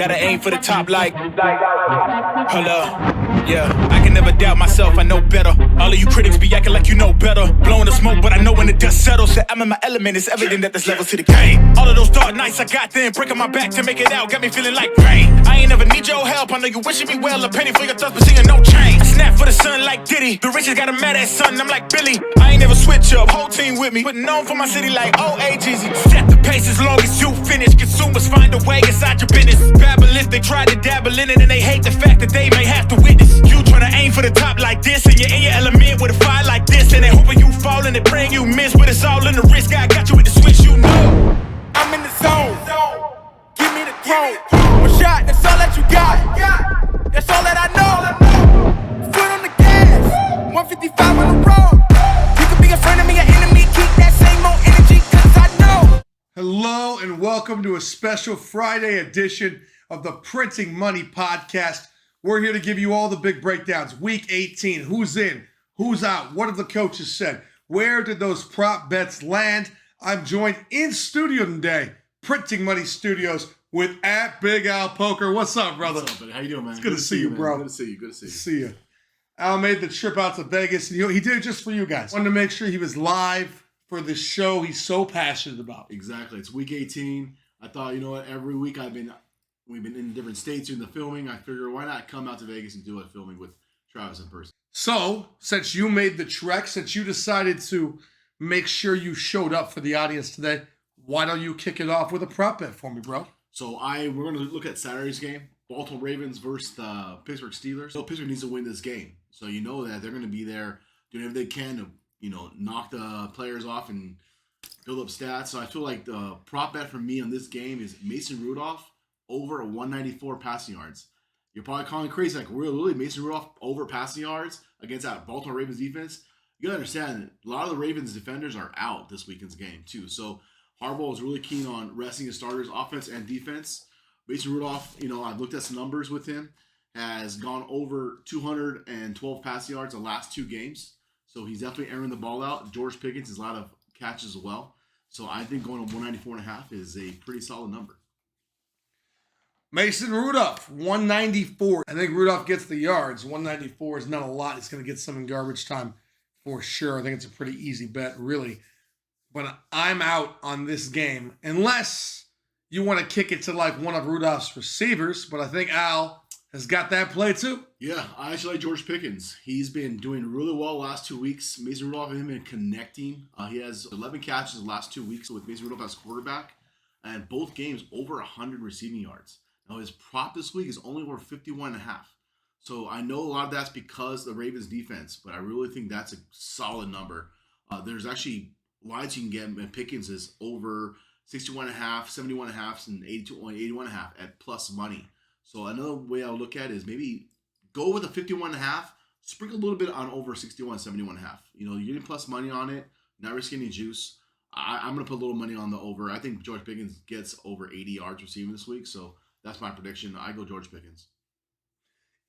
Gotta aim for the top like, hold up, yeah. I can never doubt myself, I know better. All of you critics be acting like you know better. Blowing the smoke, but I know when the dust settles that I'm in my element. It's evident that there's levels to the game. All of those dark nights I got then, breaking my back to make it out, got me feeling like rain. I ain't never need your help, I know you wishing me well. A penny for your thoughts, but seeing no change. I snap for the sun like Diddy. The riches got a mad ass son, I'm like Billy. I ain't never switch up, whole team with me. Putting on for my city like OAGZ. Set the pace as long as you finish. Consumers find a way inside your business. Babble, they try to dabble in it and they hate the fact that they may have to witness. You try to aim for the top like this and you're in your element with a fire like this. And they hoping you fall and they praying you miss. But it's all in the risk, I got you with the switch, you know. I'm in the zone, give me the throne. One shot, that's all that you got. That's all that I know. Foot on the gas, 155 on the road. You could be a friend of me, an enemy. Keep that same old energy, cause I know. Hello and welcome to a special Friday edition of the Printing Money Podcast. We're here to give you all the big breakdowns. Week 18, who's in, who's out, what have the coaches said, where did those prop bets land? I'm joined in studio today, Printing Money Studios, with Big Al Poker. What's up, brother? What's up, buddy? How you doing, man? It's good to see you, bro. Good to see you. Good to see you. See you. Al made the trip out to Vegas, and he did it just for you guys. Wanted to make sure he was live for the show he's so passionate about. Exactly. It's week 18. I thought, you know what? Every week we've been in different states doing the filming. I figured why not come out to Vegas and do a filming with Travis in person. So, since you made the trek, since you decided to make sure you showed up for the audience today, why don't you kick it off with a prop bet for me, bro? So we're going to look at Saturday's game. Baltimore Ravens versus the Pittsburgh Steelers. So Pittsburgh needs to win this game. So you know that they're going to be there doing everything they can to, knock the players off and build up stats. So I feel like the prop bet for me on this game is Mason Rudolph over 194 passing yards. You're probably calling crazy, like, really, Mason Rudolph over passing yards against that Baltimore Ravens defense? You gotta understand, a lot of the Ravens defenders are out this weekend's game, too. So Harbaugh is really keen on resting his starters, offense and defense. Mason Rudolph, I've looked at some numbers with him, has gone over 212 passing yards the last two games. So he's definitely airing the ball out. George Pickens has a lot of catches as well. So I think going to 194.5 is a pretty solid number. Mason Rudolph, 194. I think Rudolph gets the yards. 194 is not a lot. He's going to get some in garbage time for sure. I think it's a pretty easy bet, really. But I'm out on this game, unless you want to kick it to like one of Rudolph's receivers. But I think Al has got that play too. Yeah, I actually like George Pickens. He's been doing really well the last 2 weeks. Mason Rudolph and him been connecting. He has 11 catches the last 2 weeks with Mason Rudolph as quarterback. And both games over 100 receiving yards. Now, his prop this week is only over 51.5. So I know a lot of that's because of the Ravens defense, but I really think that's a solid number. There's actually lines you can get, and Pickens is over 61.5, 71.5, and 81.5 at plus money. So another way I'll look at it is maybe go with a 51.5, sprinkle a little bit on over 61, 71.5. You're getting plus money on it, not risking any juice. I'm going to put a little money on the over. I think George Pickens gets over 80 yards receiving this week, so that's my prediction. I go George Pickens.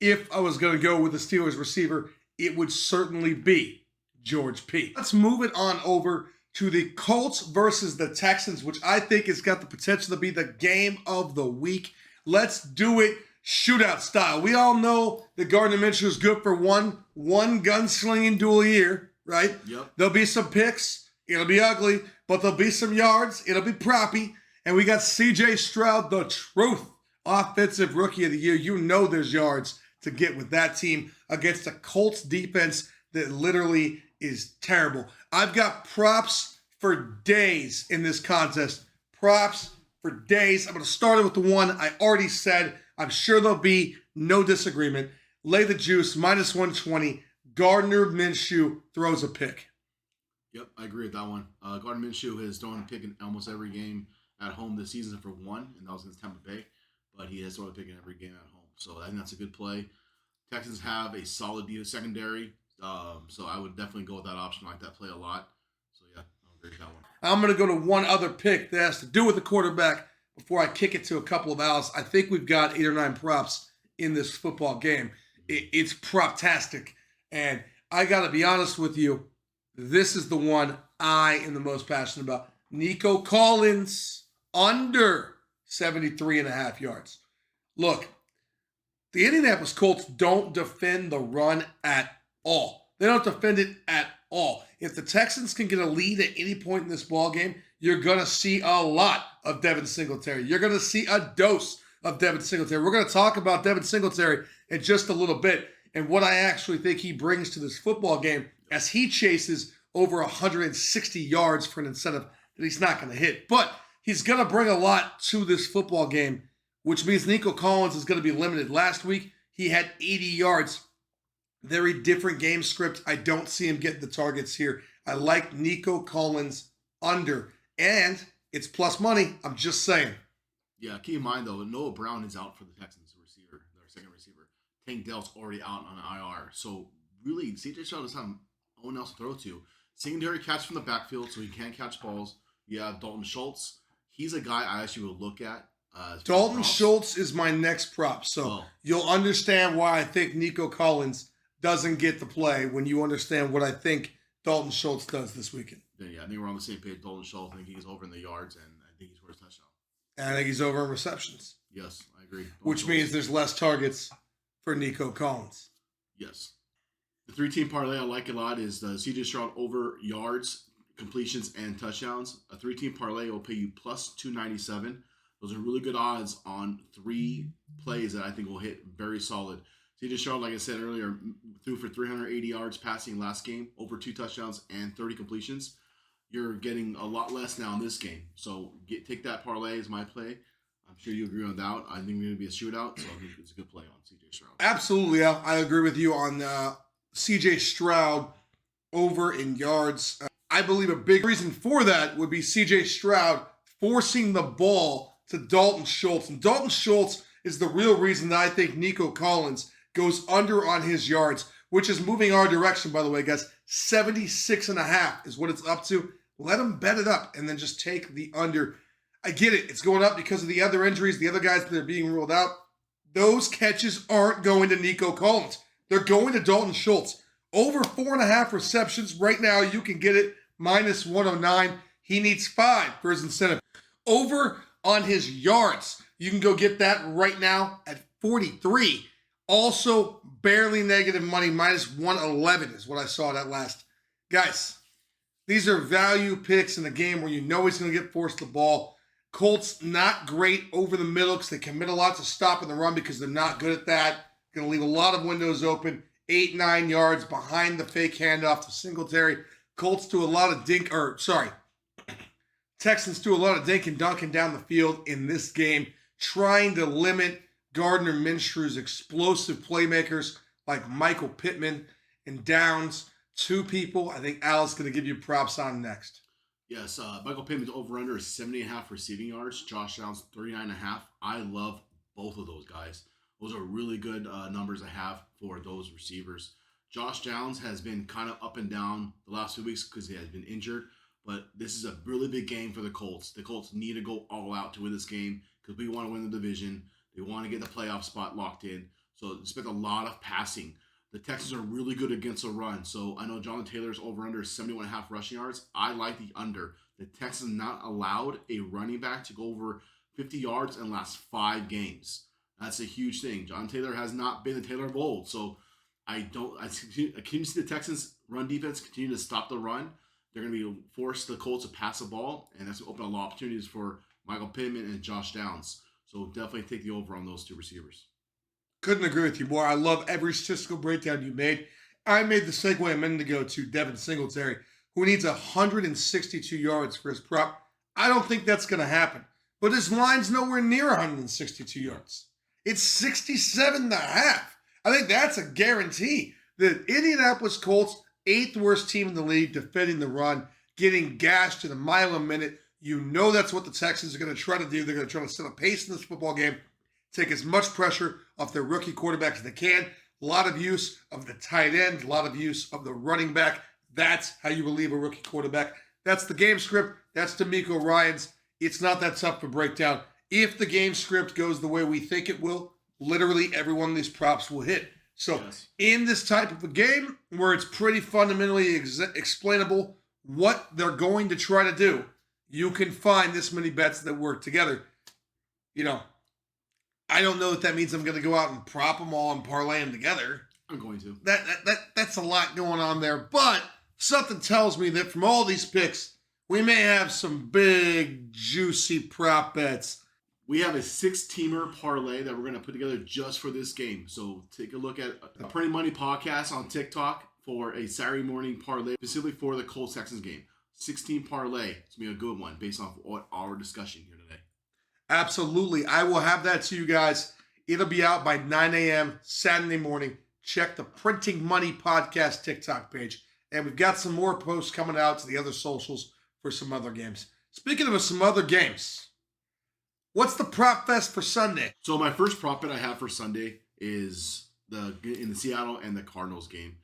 If I was going to go with the Steelers receiver, it would certainly be George P. Let's move it on over to the Colts versus the Texans, which I think has got the potential to be the game of the week. Let's do it shootout style. We all know that Gardner Minshew is good for one gunslinging duel a year, right? Yep. There'll be some picks. It'll be ugly, but there'll be some yards. It'll be proppy. And we got CJ Stroud, the truth, offensive rookie of the year. You know there's yards to get with that team against a Colts defense that literally is terrible. I've got props for days in this contest. Props for days. I'm going to start it with the one I already said. I'm sure there'll be no disagreement. Lay the juice, minus 120. Gardner Minshew throws a pick. Yep, I agree with that one. Gardner Minshew has thrown a pick in almost every game at home this season for one, and that was against Tampa Bay. But he has thrown a pick in every game at home. So I think that's a good play. Texans have a solid secondary. So I would definitely go with that option. I like that play a lot. So yeah, I'll agree with that one. I'm going to go to one other pick that has to do with the quarterback before I kick it to a couple of Al's. I think we've got 8 or 9 props in this football game. It's prop-tastic. And I got to be honest with you, this is the one I am the most passionate about. Nico Collins under 73.5 yards. Look, the Indianapolis Colts don't defend the run at all. They don't defend it at all. If the Texans can get a lead at any point in this ball game, you're going to see a lot of Devin Singletary. You're going to see a dose of Devin Singletary. We're going to talk about Devin Singletary in just a little bit and what I actually think he brings to this football game as he chases over 160 yards for an incentive that he's not going to hit. But he's going to bring a lot to this football game, which means Nico Collins is going to be limited. Last week, he had 80 yards. Very different game script. I don't see him getting the targets here. I like Nico Collins under. And it's plus money. I'm just saying. Yeah, keep in mind, though, Noah Brown is out for the Texans receiver, their second receiver. Tank Dell's already out on IR. So, really, C.J. Stroud doesn't have no one else to throw to. Secondary catch from the backfield, so he can't catch balls. You have Dalton Schultz. He's a guy I actually would look at. Dalton Schultz is my next prop. So, you'll understand why I think Nico Collins doesn't get the play when you understand what I think Dalton Schultz does this weekend. Yeah, I think we're on the same page. Dalton Schultz, I think he's over in the yards, and I think he's for a touchdown. And I think he's over in receptions. Yes, I agree. Which means there's less targets for Nico Collins. Yes. The 3-team parlay I like a lot is the C.J. Stroud over yards, completions, and touchdowns. A 3-team parlay will pay you plus 297. Those are really good odds on 3 plays that I think will hit very solid. C.J. Stroud, like I said earlier, threw for 380 yards passing last game, over 2 touchdowns and 30 completions. You're getting a lot less now in this game. So take that parlay as my play. I'm sure you agree on that. I think it's going to be a shootout, so I think it's a good play on C.J. Stroud. Absolutely. I agree with you on C.J. Stroud over in yards. I believe a big reason for that would be C.J. Stroud forcing the ball to Dalton Schultz. And Dalton Schultz is the real reason that I think Nico Collins goes under on his yards, which is moving our direction, by the way, guys. 76.5 is what it's up to. Let them bet it up and then just take the under. I get it. It's going up because of the other injuries, the other guys that are being ruled out. Those catches aren't going to Nico Collins. They're going to Dalton Schultz. Over 4.5 receptions. Right now, you can get it minus 109. He needs 5 for his incentive. Over on his yards. You can go get that right now at 43. Also, barely negative money, minus 111 is what I saw that last. Guys, these are value picks in a game where you know he's going to get forced the ball. Colts not great over the middle because they commit a lot to stopping the run because they're not good at that. Going to leave a lot of windows open. 8-9 yards behind the fake handoff to Singletary. Colts do a lot of Texans do a lot of dink and dunking down the field in this game, trying to limit Gardner Minshew's explosive playmakers like Michael Pittman and Downs. 2 people I think Al's going to give you props on next. Yes, Michael Pittman's over-under is 70.5 receiving yards. Josh Downs, 39.5. I love both of those guys. Those are really good numbers I have for those receivers. Josh Downs has been kind of up and down the last few weeks because he has been injured, but this is a really big game for the Colts. The Colts need to go all out to win this game because we want to win the division. They want to get the playoff spot locked in. So expect a lot of passing. The Texans are really good against the run. So I know Jonathan Taylor's over-under is 71.5 rushing yards. I like the under. The Texans not allowed a running back to go over 50 yards in the last 5 games. That's a huge thing. Jonathan Taylor has not been the Taylor of old. So I continue to see the Texans run defense continue to stop the run. They're going to be forced the Colts to pass the ball, and that's going to open a lot of opportunities for Michael Pittman and Josh Downs. So definitely take the over on those 2 receivers. Couldn't agree with you more. I love every statistical breakdown you made. I made the segue a minute ago to Devin Singletary, who needs 162 yards for his prop. I don't think that's going to happen. But his line's nowhere near 162 yards. It's 67.5. I think that's a guarantee. The Indianapolis Colts, 8th worst team in the league, defending the run, getting gashed to the mile a minute. You know that's what the Texans are going to try to do. They're going to try to set a pace in this football game, take as much pressure off their rookie quarterback as they can. A lot of use of the tight end, a lot of use of the running back. That's how you relieve a rookie quarterback. That's the game script. That's DeMeco Ryans. It's not that tough to break down. If the game script goes the way we think it will, literally every one of these props will hit. So in this type of a game where it's pretty fundamentally explainable what they're going to try to do, you can find this many bets that work together. You know, I don't know that means I'm going to go out and prop them all and parlay them together. I'm going to. That's a lot going on there. But something tells me that from all these picks, we may have some big, juicy prop bets. We have a 6-teamer parlay that we're going to put together just for this game. So take a look at the Printing Money podcast on TikTok for a Saturday morning parlay, specifically for the Colts Texans game. 16 parlay. It's going to be a good one based off what our discussion here today. Absolutely. I will have that to you guys. It'll be out by 9 a.m. Saturday morning. Check the Printing Money podcast TikTok page. And we've got some more posts coming out to the other socials for some other games. Speaking of some other games, what's the prop fest for Sunday? So my first prop bet I have for Sunday is in the Seattle and the Cardinals game.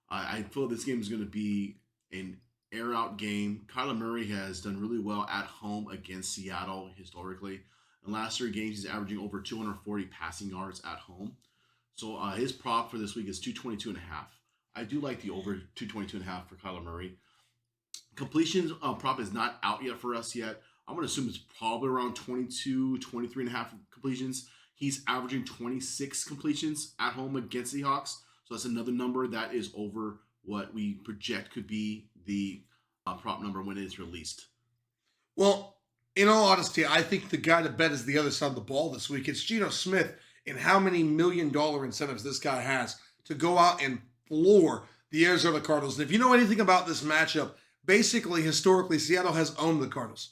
I feel this game is going to be an air-out game. Kyler Murray has done really well at home against Seattle historically. In the last 3 games, he's averaging over 240 passing yards at home. So his prop for this week is 222.5. I do like the over 222.5 for Kyler Murray. Completions prop is not out yet for us yet. I'm going to assume it's probably around 23.5 completions. He's averaging 26 completions at home against the Seahawks. So that's another number that is over what we project could be the prop number when it is released. Well, in all honesty, I think the guy to bet is the other side of the ball this week. It's Geno Smith, and how many $1 million incentives this guy has to go out and floor the Arizona Cardinals. And if you know anything about this matchup, basically, historically, Seattle has owned the Cardinals.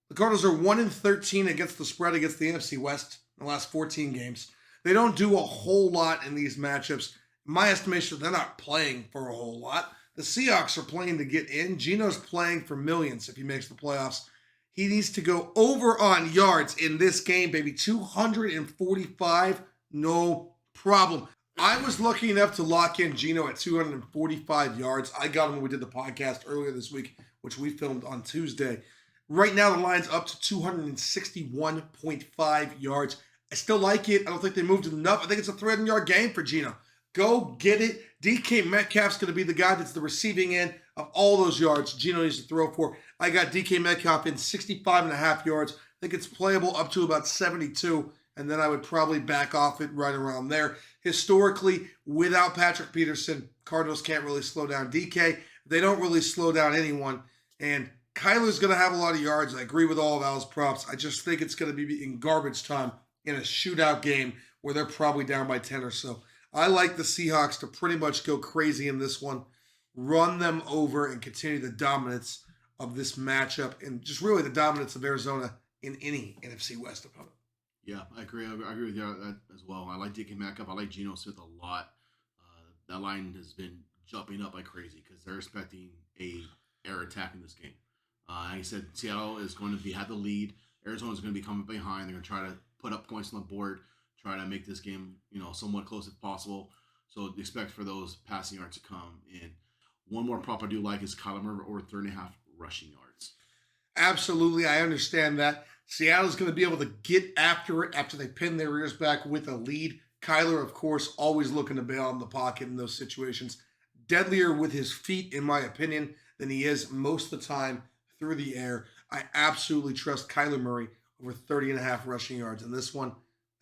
The Cardinals are 1-13 against the spread against the NFC West in the last 14 games. They don't do a whole lot in these matchups. In my estimation, they're not playing for a whole lot. The Seahawks are playing to get in. Geno's playing for millions if he makes the playoffs. He needs to go over on yards in this game, baby. 245, no problem. I was lucky enough to lock in Geno at 245 yards. I got him when we did the podcast earlier this week, which we filmed on Tuesday. Right now, the line's up to 261.5 yards. I still like it. I don't think they moved it enough. I think it's a 300-yard game for Geno. Go get it. DK Metcalf's going to be the guy that's the receiving end of all those yards Geno needs to throw for. I got DK Metcalf in 65.5 yards. I think it's playable up to about 72, and then I would probably back off it right around there. Historically, without Patrick Peterson, Cardinals can't really slow down DK. They don't really slow down anyone, and Kyler's going to have a lot of yards. I agree with all of Al's props. I just think it's going to be in garbage time in a shootout game where they're probably down by 10 or so. I like the Seahawks to pretty much go crazy in this one, run them over, and continue the dominance of this matchup and just really the dominance of Arizona in any NFC West opponent. Yeah, I agree. I agree with you on that as well. I like DK Metcalf. I like Geno Smith a lot. That line has been jumping up like crazy because they're expecting a air attack in this game. Like I said, Seattle is going to have the lead. Arizona is going to be coming behind. They're going to try to put up points on the board, try to make this game, somewhat close if possible. So expect for those passing yards to come in. One more prop I do like is Kyler Murray over 3.5 rushing yards. Absolutely, I understand that. Seattle's going to be able to get after it after they pin their ears back with a lead. Kyler, of course, always looking to bail in the pocket in those situations. Deadlier with his feet, in my opinion, than he is most of the time through the air. I absolutely trust Kyler Murray over 30.5 rushing yards in this one.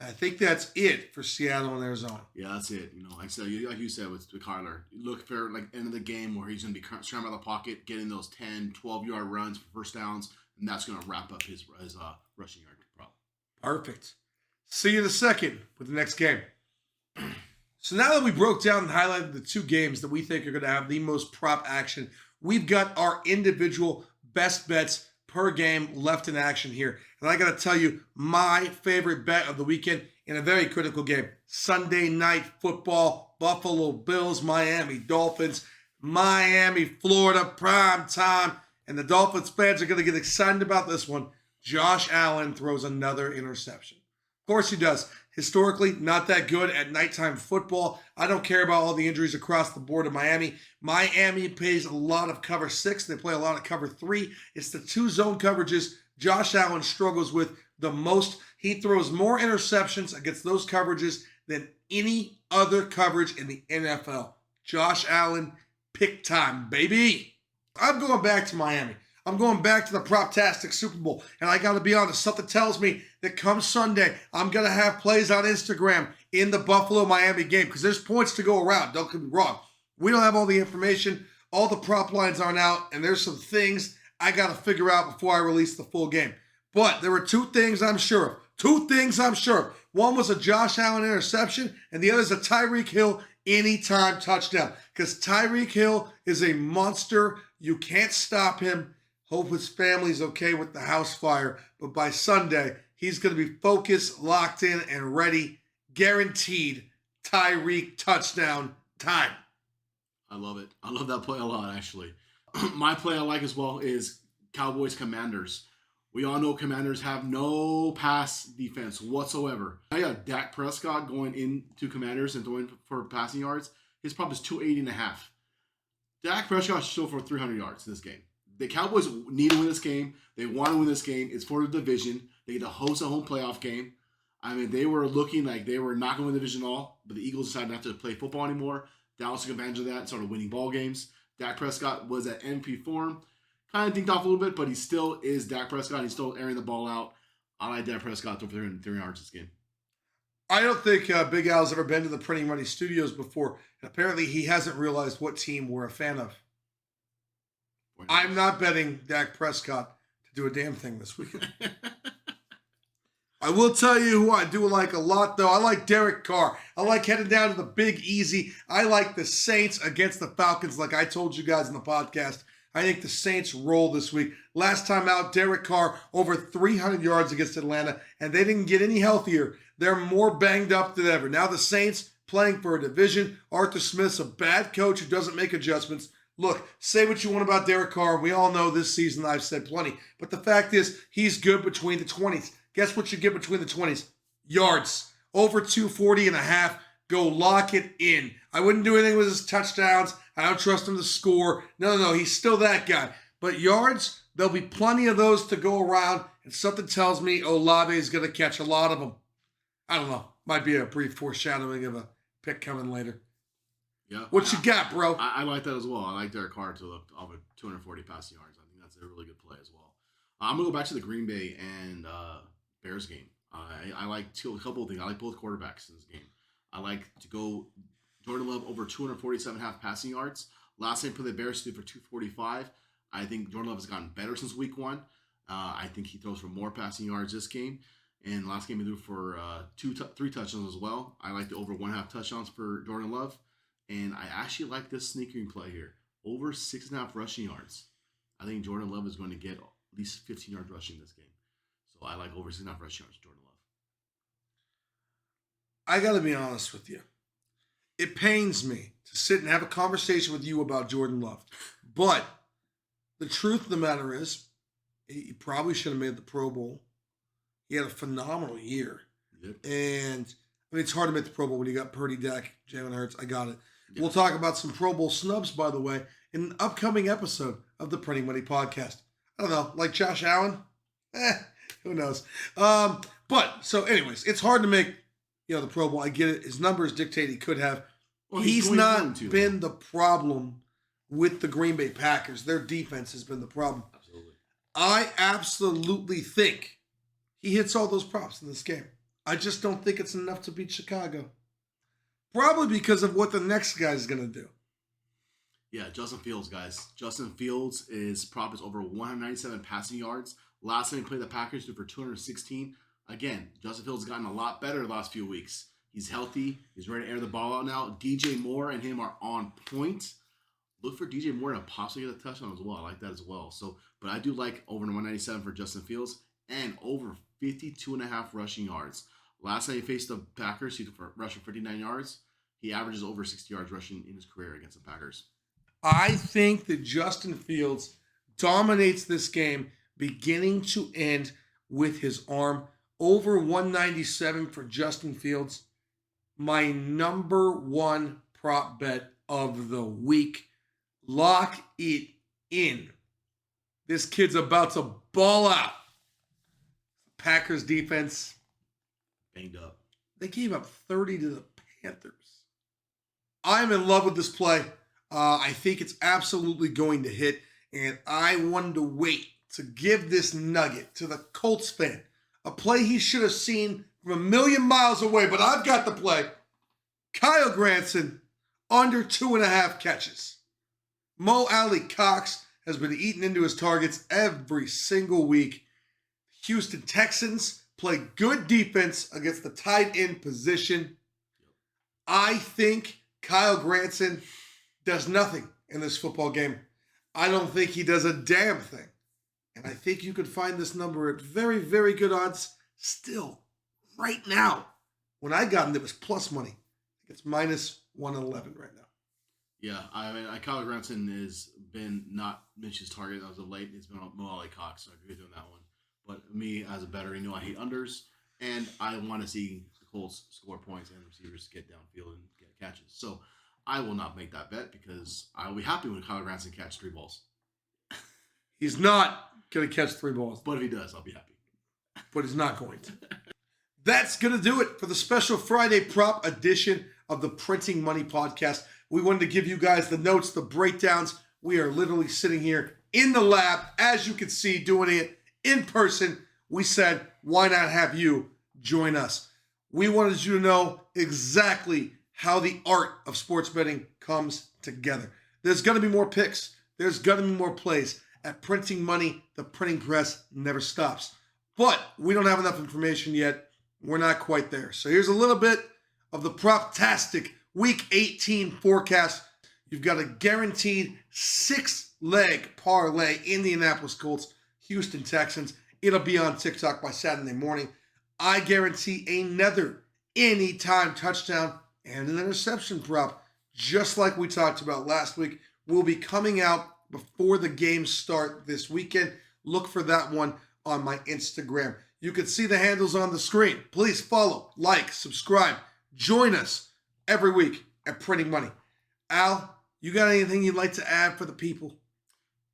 I think that's it for Seattle and Arizona. Yeah, that's it. Like I said, like you said with Kyler, look for like end of the game where he's going to be scrambling out of the pocket, getting those 10, 12-yard runs for first downs, and that's going to wrap up his rushing yard problem. Perfect. See you in a second with the next game. So now that we broke down and highlighted the 2 games that we think are going to have the most prop action, we've got our individual best bets per game left in action here. And I got to tell you, my favorite bet of the weekend in a very critical game. Sunday night football, Buffalo Bills, Miami Dolphins, Miami, Florida, prime time. And the Dolphins fans are going to get excited about this one. Josh Allen throws another interception. Of course he does. Historically, not that good at nighttime football. I don't care about all the injuries across the board in Miami. Miami plays a lot of cover 6. They play a lot of cover 3. It's the 2 zone coverages Josh Allen struggles with the most. He throws more interceptions against those coverages than any other coverage in the NFL. Josh Allen, pick time, baby. I'm going back to Miami. I'm going back to the Proptastic Super Bowl. And I got to be honest, something tells me that come Sunday, I'm going to have plays on Instagram in the Buffalo-Miami game because there's points to go around. Don't get me wrong. We don't have all the information. All the prop lines aren't out. And there's some things I got to figure out before I release the full game. But there were two things I'm sure of. One was a Josh Allen interception, and the other is a Tyreek Hill anytime touchdown. Because Tyreek Hill is a monster. You can't stop him. Hope his family's okay with the house fire. But by Sunday, he's going to be focused, locked in, and ready. Guaranteed Tyreek touchdown time. I love it. I love that play a lot, actually. My play I like as well is Cowboys Commanders. We all know Commanders have no pass defense whatsoever. I got Dak Prescott going into Commanders and throwing for passing yards. His prop is 280.5. Dak Prescott should throw for 300 yards this game. The Cowboys need to win this game. They want to win this game. It's for the division. They get to host a home playoff game. I mean, they were looking like they were not going to win the division at all, but the Eagles decided not to play football anymore. Dallas took advantage of that and started winning ball games. Dak Prescott was at MP form. Kind of dinked off a little bit, but he still is Dak Prescott. He's still airing the ball out. I like Dak Prescott to throw for 3 yards this game. I don't think Big Al's ever been to the Printing Money Studios before. And apparently, he hasn't realized what team we're a fan of. I'm not betting Dak Prescott to do a damn thing this weekend. I will tell you who I do like a lot, though. I like Derek Carr. I like heading down to the Big Easy. I like the Saints against the Falcons, like I told you guys in the podcast. I think the Saints roll this week. Last time out, Derek Carr over 300 yards against Atlanta, and they didn't get any healthier. They're more banged up than ever. Now the Saints playing for a division. Arthur Smith's a bad coach who doesn't make adjustments. Look, say what you want about Derek Carr. We all know this season I've said plenty. But the fact is, he's good between the 20s. Guess what you get between the 20s? Yards. Over 240.5. Go lock it in. I wouldn't do anything with his touchdowns. I don't trust him to score. No. He's still that guy. But yards, there'll be plenty of those to go around. And something tells me Olave is going to catch a lot of them. I don't know. Might be a brief foreshadowing of a pick coming later. Yeah. What you got, bro? I like that as well. I like Derek Carr to look over 240 passing yards. I think that's a really good play as well. I'm going to go back to the Green Bay and Bears game. I like a couple of things. I like both quarterbacks in this game. I like to go Jordan Love over 247.5 passing yards. Last time for the Bears, he did for 245. I think Jordan Love has gotten better since week 1. I think he throws for more passing yards this game. And last game he threw for 3 touchdowns as well. I like the over 1.5 touchdowns for Jordan Love. And I actually like this sneaking play here. Over 6.5 rushing yards. I think Jordan Love is going to get at least 15 yards rushing this game. So I like over 6.5 rushing yards, Jordan Love. I got to be honest with you. It pains me to sit and have a conversation with you about Jordan Love. But the truth of the matter is, he probably should have made the Pro Bowl. He had a phenomenal year. Yep. And, I mean, it's hard to make the Pro Bowl when you got Purdy, Dak, Jalen Hurts. I got it. Yep. We'll talk about some Pro Bowl snubs, by the way, in an upcoming episode of the Printing Money Podcast. I don't know, like Josh Allen? Who knows? So anyways, it's hard to make, the Pro Bowl. I get it. His numbers dictate he could have. Well, he's not been the problem with the Green Bay Packers. Their defense has been the problem. Absolutely. I absolutely think he hits all those props in this game. I just don't think it's enough to beat Chicago. Probably because of what the next guy is going to do. Yeah, Justin Fields, guys. Justin Fields' prop is over 197 passing yards. Last time he played the Packers, threw for 216. Again, Justin Fields has gotten a lot better the last few weeks. He's healthy. He's ready to air the ball out now. DJ Moore and him are on point. Look for DJ Moore to possibly get a touchdown as well. I like that as well. But I do like over 197 for Justin Fields and over 52.5 rushing yards. Last time he faced the Packers, he rushed for 59 yards. He averages over 60 yards rushing in his career against the Packers. I think that Justin Fields dominates this game beginning to end with his arm. Over 197 for Justin Fields. My number 1 prop bet of the week. Lock it in. This kid's about to ball out. Packers defense. Banged up. They gave up 30 to the Panthers. I'm in love with this play. I think it's absolutely going to hit. And I wanted to wait to give this nugget to the Colts fan. A play he should have seen from a million miles away, but I've got the play. Kyle Granson, under 2.5 catches. Mo Alley Cox has been eating into his targets every single week. Houston Texans play good defense against the tight end position. I think Kyle Granson does nothing in this football game. I don't think he does a damn thing. And I think you could find this number at very, very good odds still, right now. When I got it, it was plus money. It's minus 111 right now. Yeah, I mean, Kyle Granson has been not Mitch's target as of late. It's been Mo Alley Cox, so I agree with you on that one. But me, as a bettor, you know I hate unders, and I want to see the Colts score points and receivers get downfield and get catches. So I will not make that bet because I will be happy when Kyle Granson catches 3 balls. He's not going to catch 3 balls. But if he does, I'll be happy. But he's not going to. That's going to do it for the special Friday prop edition of the Printing Money Podcast. We wanted to give you guys the notes, the breakdowns. We are literally sitting here in the lab, as you can see, doing it in person. We said, why not have you join us? We wanted you to know exactly how the art of sports betting comes together. There's going to be more picks. There's going to be more plays. At Printing Money, the printing press never stops. But we don't have enough information yet. We're not quite there. So here's a little bit of the Proptastic Week 18 forecast. You've got a guaranteed 6-leg parlay, Indianapolis Colts, Houston Texans. It'll be on TikTok by Saturday morning. I guarantee another anytime touchdown and an interception prop, just like we talked about last week, will be coming out before the games start this weekend. Look for that one on my Instagram. You can see the handles on the screen. Please follow, like, subscribe. Join us every week at Printing Money. Al, you got anything you'd like to add for the people?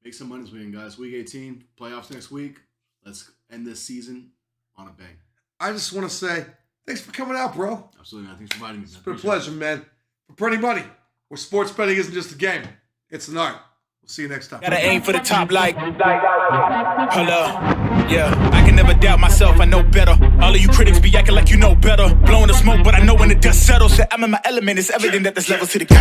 Make some money this weekend, guys. Week 18, playoffs next week. Let's end this season on a bang. I just want to say thanks for coming out, bro. Absolutely, man. Thanks for inviting me. It's been a pleasure, man. For Printing Money, where sports betting isn't just a game, it's an art. We'll see you next time. Gotta aim for the top like, hold up. Yeah, I can never doubt myself, I know better. All of you critics be acting like you know better. Blowing the smoke, but I know when the dust settles that I'm in my element. It's evident that there's levels to the